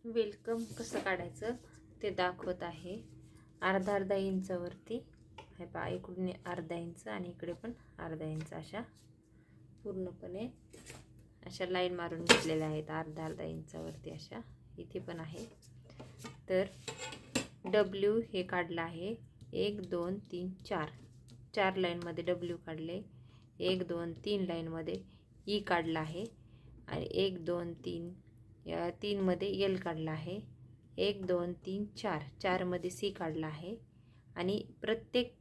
Welcome कसं काढायचं ते दाखवत आहे. अर्धा इंचावरती हे पहा, इकडून अर्धा इंच आणि इकडे पण अर्धा इंच अशा पूर्णपणे अशा लाईन मारून घेतलेल्या आहेत. अर्धा इंचावरती अशा इथे पण आहे. तर डब्ल्यू हे काढलं आहे 1 2 3 4 4 लाईनमध्ये डब्ल्यू काढले. 1 2 3 लाईनमध्ये ई काढला आहे आणि 1 2 3 या 3 मध्ये एल काढला आहे. 1 2 3 4 4 मध्ये सी काढला आहे आणि प्रत्येक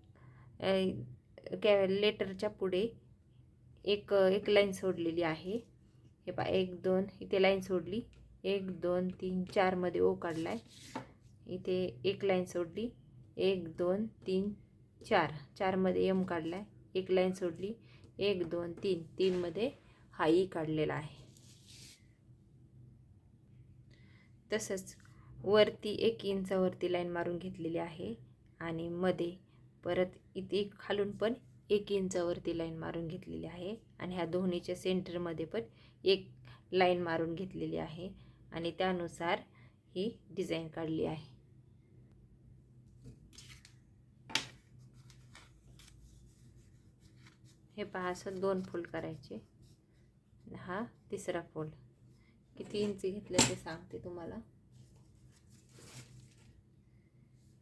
लेटरच्या पुढे एक लाईन सोडलेली आहे. हे पहा 1 2 इथे लाईन सोडली. 1 2 3 4 मध्ये ओ काढलाय. इथे एक लाईन सोडली. 1 2 3 4 4 मध्ये एम काढलाय. एक लाईन सोडली. 1 2 3 3 मध्ये हा ई काढलेला आहे. तसंच वरती 1 इंचावरती लाईन मारून घेतलेली आहे आणि मध्ये परत इथे खालून पण 1 इंचावरती लाईन मारून घेतलेली आहे आणि ह्या दोन्हीच्या सेंटरमध्ये पण एक लाईन मारून घेतलेली आहे आणि त्यानुसार ही डिझाईन काढली आहे. हे पहा, असं 2 फोल्ड करायचे. हा तिसरा फोल्ड. किती इंच घेतलं ते सांगते तुम्हाला.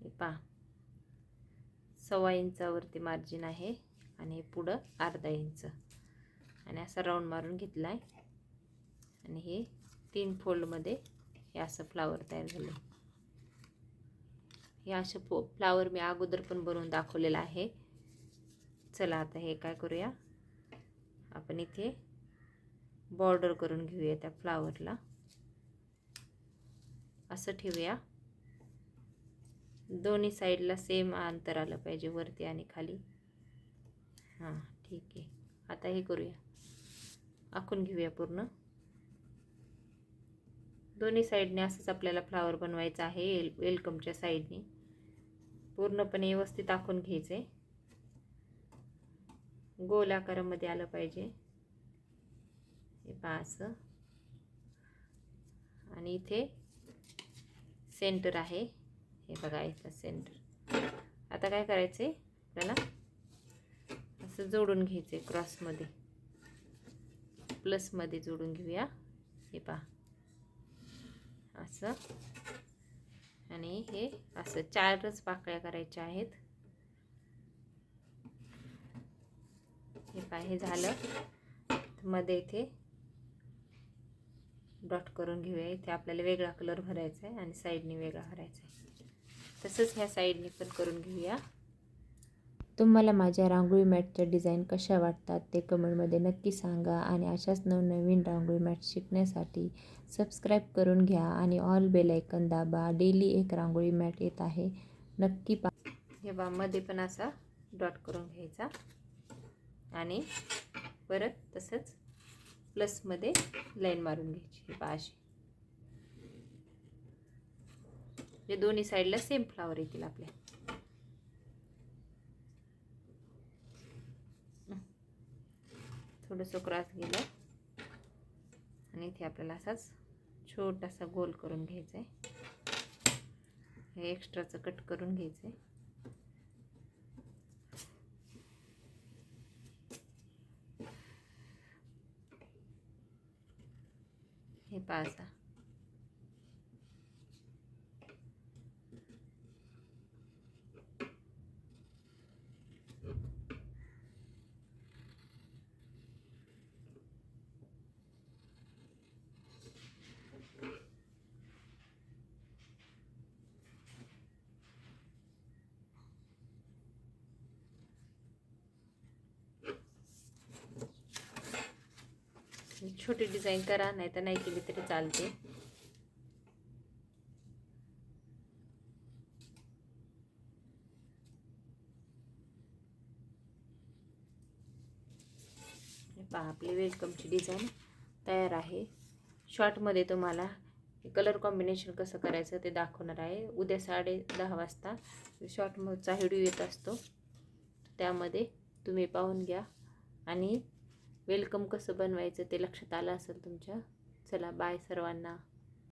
हे पहा, 1.25 इंचावरती मार्जिन आहे आणि पुढं अर्धा इंच आणि असा राऊंड मारून घेतलाय आणि हे 3 फोल्डमध्ये हे असं फ्लावर तयार झालं. हे असं फ्लावर मी अगोदर पण बनवून दाखवलेलं आहे. चला आता हे काय करूया, आपण इथे बॉर्डर करून घेऊया. त्या फ्लावरला असं ठेवूया. दोन्ही साईडला सेम अंतर आलं पाहिजे, वरती आणि खाली. हां ठीक आहे. आता हे करूया, आखून घेऊया पूर्ण. दोन्ही साईडने असंच आपल्याला फ्लावर बनवायचा आहे. वेलकमच्या साईडने पूर्णपणे व्यवस्थित आखून घ्यायचे. गोल आकारामध्ये आलं पाहिजे. हे पहा असं. आणि इथे सेंटर आहे. हे बघा इथं सेंटर. आता काय करायचे, आपल्याला असं जोडून घ्यायचे. क्रॉसमध्ये प्लसमध्ये जोडून घेऊया. हे पहा असं. आणि हे असं 4च पाकळ्या करायच्या आहेत. हे पहा, हे झालं. मध्ये इथे डॉट करून घेऊया. इथे आपल्याला वेगळा कलर भरायचा आहे आणि साईडने वेगळा भरायचा आहे. तसंच ह्या साईडने पण करून घेऊया. तुम्हाला माझ्या रांगोळी मॅटच्या डिझाईन कशा वाटतात ते कमेंटमध्ये नक्की सांगा आणि अशाच नवनवीन रांगोळी मॅट शिकण्यासाठी सबस्क्राईब करून घ्या आणि ऑल बेल आयकॉन दाबा. डेली एक रांगोळी मॅट येत आहे, नक्की पहा. हे बा, मध्ये पण असा डॉट करून घ्यायचा आणि परत तसंच प्लसमध्ये लाईन मारून घ्यायची. हे पहा अशी. हे दोन्ही साईडला सेम फ्लावर येतील आपल्या. थोडंसं क्रॉस गेलं आणि इथे आपल्याला असाच छोटासा गोल करून घ्यायचा आहे. हे एक्स्ट्राचं कट करून घ्यायचं आहे. हे पहा असा. छोटी डिझाईन करा, नाही तर नाही केली तरी चालते. पहा, आपली वेलकमची डिझाईन तयार आहे. शॉर्टमध्ये तुम्हाला कलर कॉम्बिनेशन कसं करायचं ते दाखवणार आहे. उद्या 10:30 वाजता शॉर्टचा व्हिडिओ येत असतो, त्यामध्ये तुम्ही पाहून घ्या आणि वेलकम कसं बनवायचं ते लक्षात आलं असेल तुमच्या. चला बाय सर्वांना.